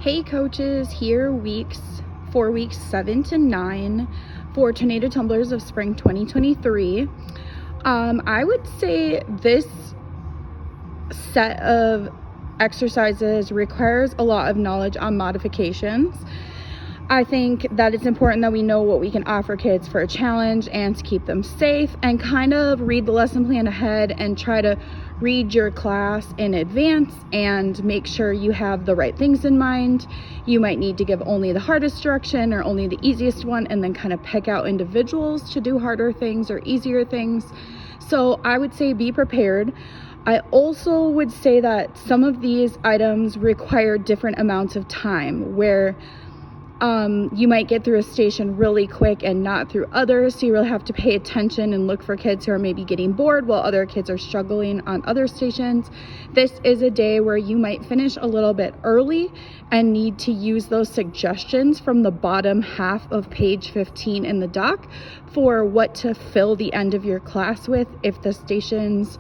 Hey coaches, here for weeks 7 to 9 for Tornado Tumblers of Spring 2023. I would say this set of exercises requires a lot of knowledge on modifications. I think that it's important that we know what we can offer kids for a challenge and to keep them safe, and kind of read the lesson plan ahead and try to read your class in advance and make sure you have the right things in mind. You might need to give only the hardest direction or only the easiest one, and then kind of pick out individuals to do harder things or easier things. So I would say be prepared. I also would say that some of these items require different amounts of time, where you might get through a station really quick and not through others, so you really have to pay attention and look for kids who are maybe getting bored while other kids are struggling on other stations. This is a day where you might finish a little bit early and need to use those suggestions from the bottom half of page 15 in the doc for what to fill the end of your class with if the stations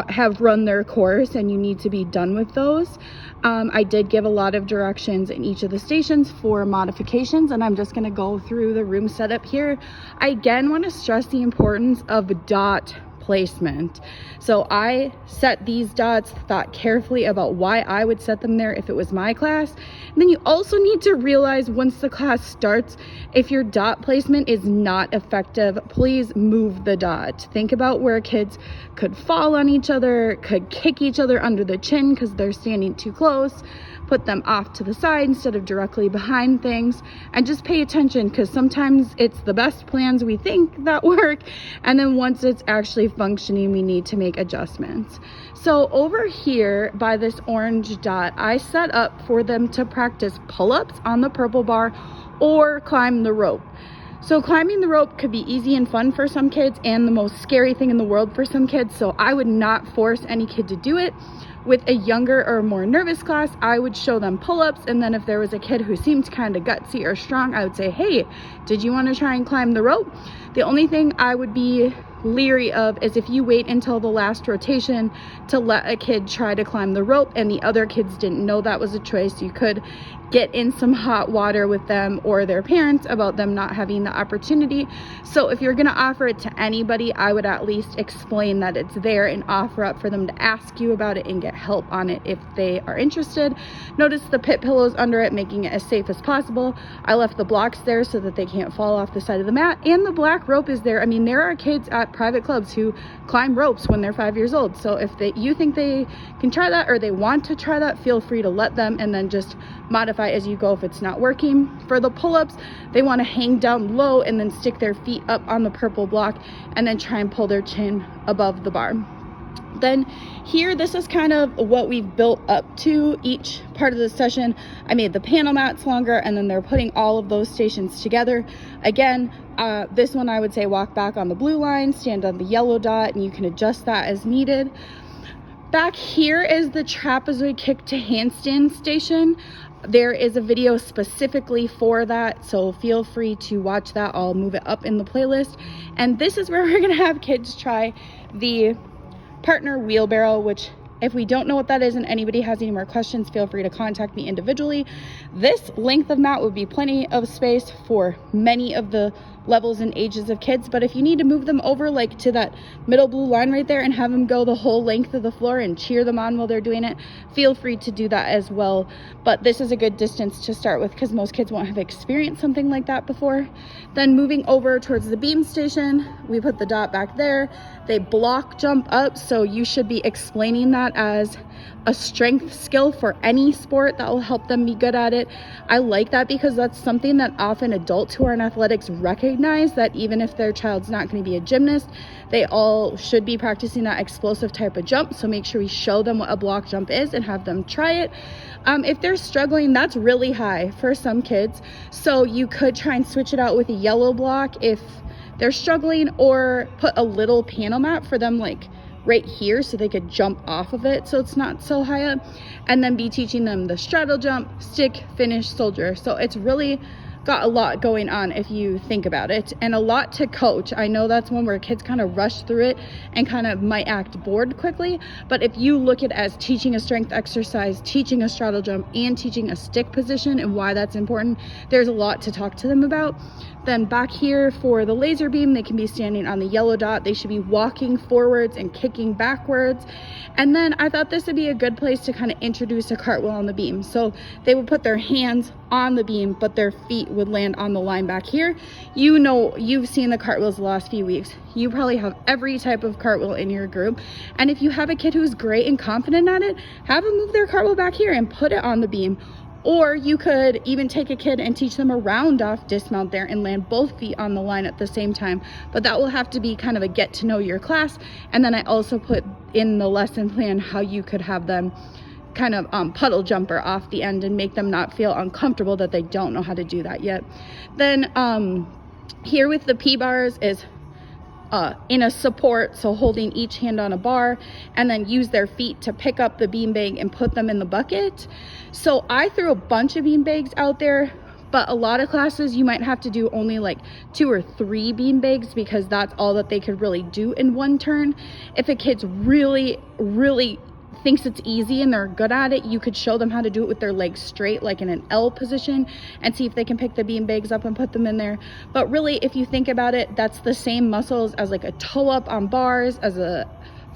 have run their course and you need to be done with those. I did give a lot of directions in each of the stations for modifications, and I'm just going to go through the room setup here. I again want to stress the importance of dot placement. So I set these dots, thought carefully about why I would set them there if it was my class. And then you also need to realize once the class starts, if your dot placement is not effective, please move the dot. Think about where kids could fall on each other, could kick each other under the chin because they're standing too close. Put them off to the side instead of directly behind things, and just pay attention, because sometimes it's the best plans we think that work, and then once it's actually functioning, we need to make adjustments. So over here by this orange dot, I set up for them to practice pull-ups on the purple bar or climb the rope. So climbing the rope could be easy and fun for some kids and the most scary thing in the world for some kids, so I would not force any kid to do it. With a younger or more nervous class, I would show them pull-ups, and then if there was a kid who seemed kind of gutsy or strong, I would say, hey, did you want to try and climb the rope? The only thing I would be leery of is if you wait until the last rotation to let a kid try to climb the rope and the other kids didn't know that was a choice. You could get in some hot water with them or their parents about them not having the opportunity. So if you're going to offer it to anybody, I would at least explain that it's there and offer up for them to ask you about it and get help on it if they are interested. Notice the pit pillows under it, making it as safe as possible. I left the blocks there so that they can't fall off the side of the mat, and the black rope is there. I mean, there are kids at private clubs who climb ropes when they're 5 years old, so if you think they can try that or they want to try that, feel free to let them, and then just modify as you go if it's not working. For the pull-ups, they want to hang down low and then stick their feet up on the purple block and then try and pull their chin above the bar. Then here, this is kind of what we've built up to each part of the session. I made the panel mats longer, and then they're putting all of those stations together. Again, this one I would say walk back on the blue line, stand on the yellow dot, and you can adjust that as needed. Back here is the trapezoid kick to handstand station. There is a video specifically for that, so feel free to watch that. I'll move it up in the playlist. And this is where we're gonna have kids try the partner wheelbarrow, which if we don't know what that is and anybody has any more questions, feel free to contact me individually. This length of mat would be plenty of space for many of the levels and ages of kids, but if you need to move them over like to that middle blue line right there and have them go the whole length of the floor and cheer them on while they're doing it, feel free to do that as well. But this is a good distance to start with because most kids won't have experienced something like that before. Then moving over towards the beam station, we put the dot back there. They block jump up, so you should be explaining that as a strength skill for any sport. That will help them be good at it. I like that because that's something that often adults who are in athletics recognize, that even if their child's not going to be a gymnast, they all should be practicing that explosive type of jump. So make sure we show them what a block jump is and have them try it. If they're struggling, that's really high for some kids, so you could try and switch it out with a yellow block if they're struggling, or put a little panel mat for them like right here so they could jump off of it so it's not so high up, and then be teaching them the straddle jump, stick, finish, soldier. So it's really got a lot going on if you think about it, and a lot to coach. I know that's one where kids kind of rush through it and kind of might act bored quickly, but if you look at it as teaching a strength exercise, teaching a straddle jump, and teaching a stick position and why that's important, there's a lot to talk to them about. Then back here for the laser beam, they can be standing on the yellow dot. They should be walking forwards and kicking backwards. And then I thought this would be a good place to kind of introduce a cartwheel on the beam. So they would put their hands on the beam, but their feet would land on the line back here. You know, you've seen the cartwheels the last few weeks. You probably have every type of cartwheel in your group. And if you have a kid who's great and confident at it, have them move their cartwheel back here and put it on the beam. Or you could even take a kid and teach them a round off dismount there and land both feet on the line at the same time. But that will have to be kind of a get to know your class. And then I also put in the lesson plan how you could have them kind of puddle jumper off the end and make them not feel uncomfortable that they don't know how to do that yet. Then here with the P-bars is in a support, so holding each hand on a bar, and then use their feet to pick up the beanbag and put them in the bucket. So I threw a bunch of beanbags out there, but a lot of classes you might have to do only like 2 or 3 beanbags because that's all that they could really do in one turn. If a kid's really thinks it's easy and they're good at it, you could show them how to do it with their legs straight, like in an L position, and see if they can pick the bean bags up and put them in there. But really, if you think about it, that's the same muscles as like a toe up on bars, as a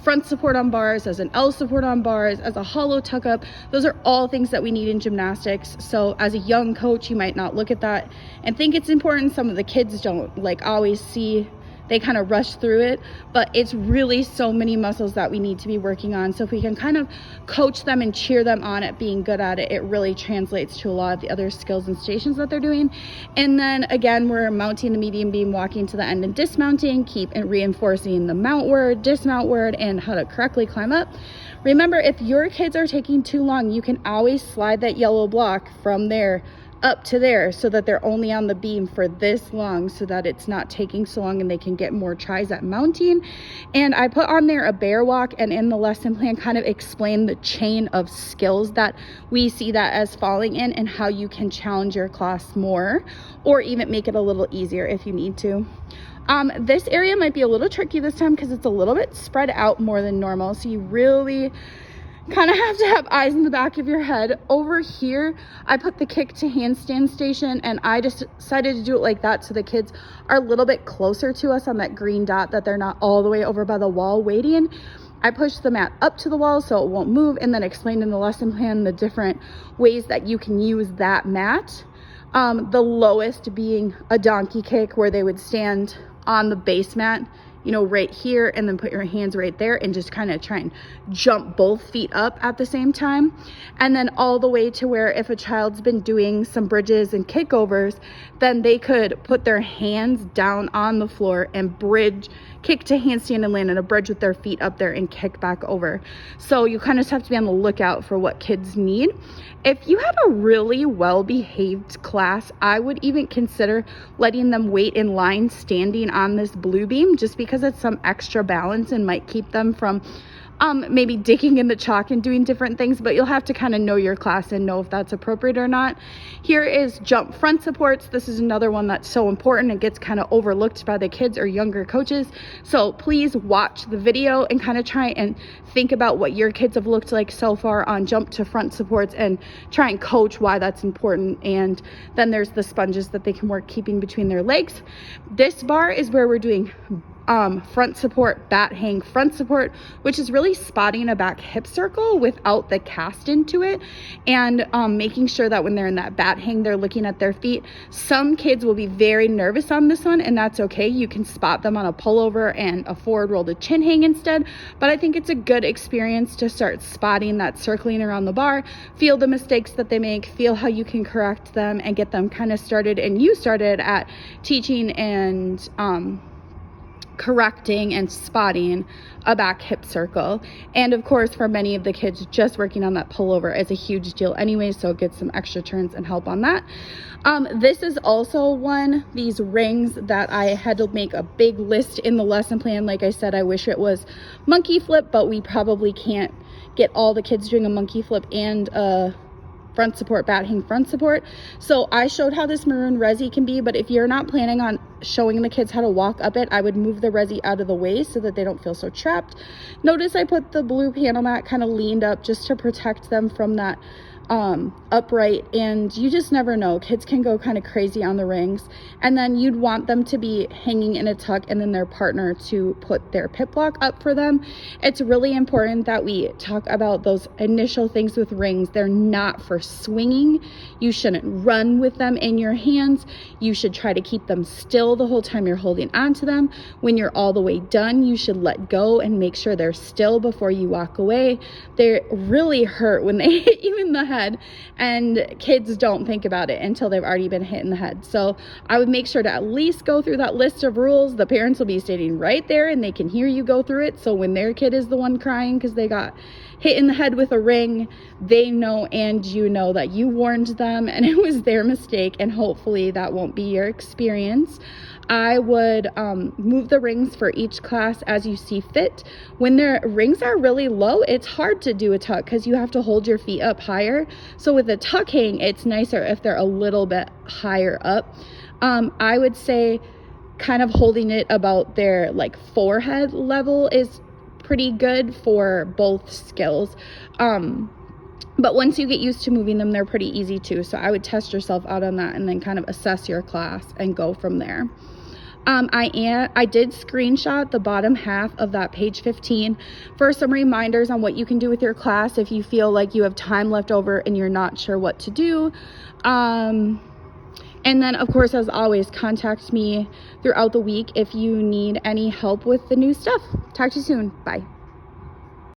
front support on bars, as an L support on bars, as a hollow tuck up. Those are all things that we need in gymnastics. So as a young coach, you might not look at that and think it's important. Some of the kids don't like always see, they kind of rush through it, but it's really so many muscles that we need to be working on. So if we can kind of coach them and cheer them on at being good at it, it really translates to a lot of the other skills and stations that they're doing. And then again, we're mounting the medium beam, walking to the end and dismounting, keep reinforcing the mount word, dismount word, and how to correctly climb up. Remember, if your kids are taking too long, you can always slide that yellow block from there up to there so that they're only on the beam for this long, so that it's not taking so long and they can get more tries at mounting. And I put on there a bear walk, and in the lesson plan kind of explain the chain of skills that we see that as falling in, and how you can challenge your class more or even make it a little easier if you need to. This area might be a little tricky this time because it's a little bit spread out more than normal, so you really kind of have to have eyes in the back of your head. Over here, I put the kick to handstand station, and I just decided to do it like that so the kids are a little bit closer to us on that green dot, that they're not all the way over by the wall waiting. I pushed the mat up to the wall so it won't move, and then explained in the lesson plan the different ways that you can use that mat. The lowest being a donkey kick, where they would stand on the base mat, you know, right here, and then put your hands right there and just kind of try and jump both feet up at the same time. And then all the way to where if a child's been doing some bridges and kickovers, then they could put their hands down on the floor and bridge, kick to handstand and land in a bridge with their feet up there and kick back over. So you kind of have to be on the lookout for what kids need. If you have a really well-behaved class, I would even consider letting them wait in line standing on this blue beam, just because it's some extra balance and might keep them from maybe digging in the chalk and doing different things, but you'll have to kind of know your class and know if that's appropriate or not. Here is jump front supports. This is another one that's so important. It gets kind of overlooked by the kids or younger coaches. So please watch the video and kind of try and think about what your kids have looked like so far on jump to front supports, and try and coach why that's important. And then there's the sponges that they can work keeping between their legs. This bar is where we're doing front support, bat hang front support, which is really spotting a back hip circle without the cast into it, and making sure that when they're in that bat hang, they're looking at their feet. Some kids will be very nervous on this one, and that's okay. You can spot them on a pullover and a forward roll to chin hang instead, but I think it's a good experience to start spotting that circling around the bar, feel the mistakes that they make, feel how you can correct them, and get them kind of started, and you started at teaching and correcting and spotting a back hip circle. And of course, for many of the kids, just working on that pullover is a huge deal anyway, so get some extra turns and help on that. This is also one, these rings, that I had to make a big list in the lesson plan. Like I said, I wish it was monkey flip, but we probably can't get all the kids doing a monkey flip and a front support, batting front support. So I showed how this maroon resi can be, but if you're not planning on showing the kids how to walk up it, I would move the resi out of the way so that they don't feel so trapped. Notice I put the blue panel mat kind of leaned up just to protect them from that upright, and you just never know, kids can go kind of crazy on the rings. And then you'd want them to be hanging in a tuck, and then their partner to put their pit block up for them. It's really important that we talk about those initial things with rings. They're not for swinging. You shouldn't run with them in your hands. You should try to keep them still the whole time you're holding onto them. When you're all the way done, you should let go and make sure they're still before you walk away. They really hurt when they hit you in the head, and kids don't think about it until they've already been hit in the head. So I would make sure to at least go through that list of rules. The parents will be sitting right there and they can hear you go through it. So when their kid is the one crying because they got hit in the head with a ring, they know and you know that you warned them and it was their mistake, and hopefully that won't be your experience. I would move the rings for each class as you see fit. When their rings are really low, it's hard to do a tuck because you have to hold your feet up higher. So with a tuck hang, it's nicer if they're a little bit higher up. I would say kind of holding it about their like forehead level is pretty good for both skills. But once you get used to moving them, they're pretty easy too. So I would test yourself out on that and then kind of assess your class and go from there. I did screenshot the bottom half of that page 15 for some reminders on what you can do with your class if you feel like you have time left over and you're not sure what to do. And then, of course, as always, contact me throughout the week if you need any help with the new stuff. Talk to you soon. Bye.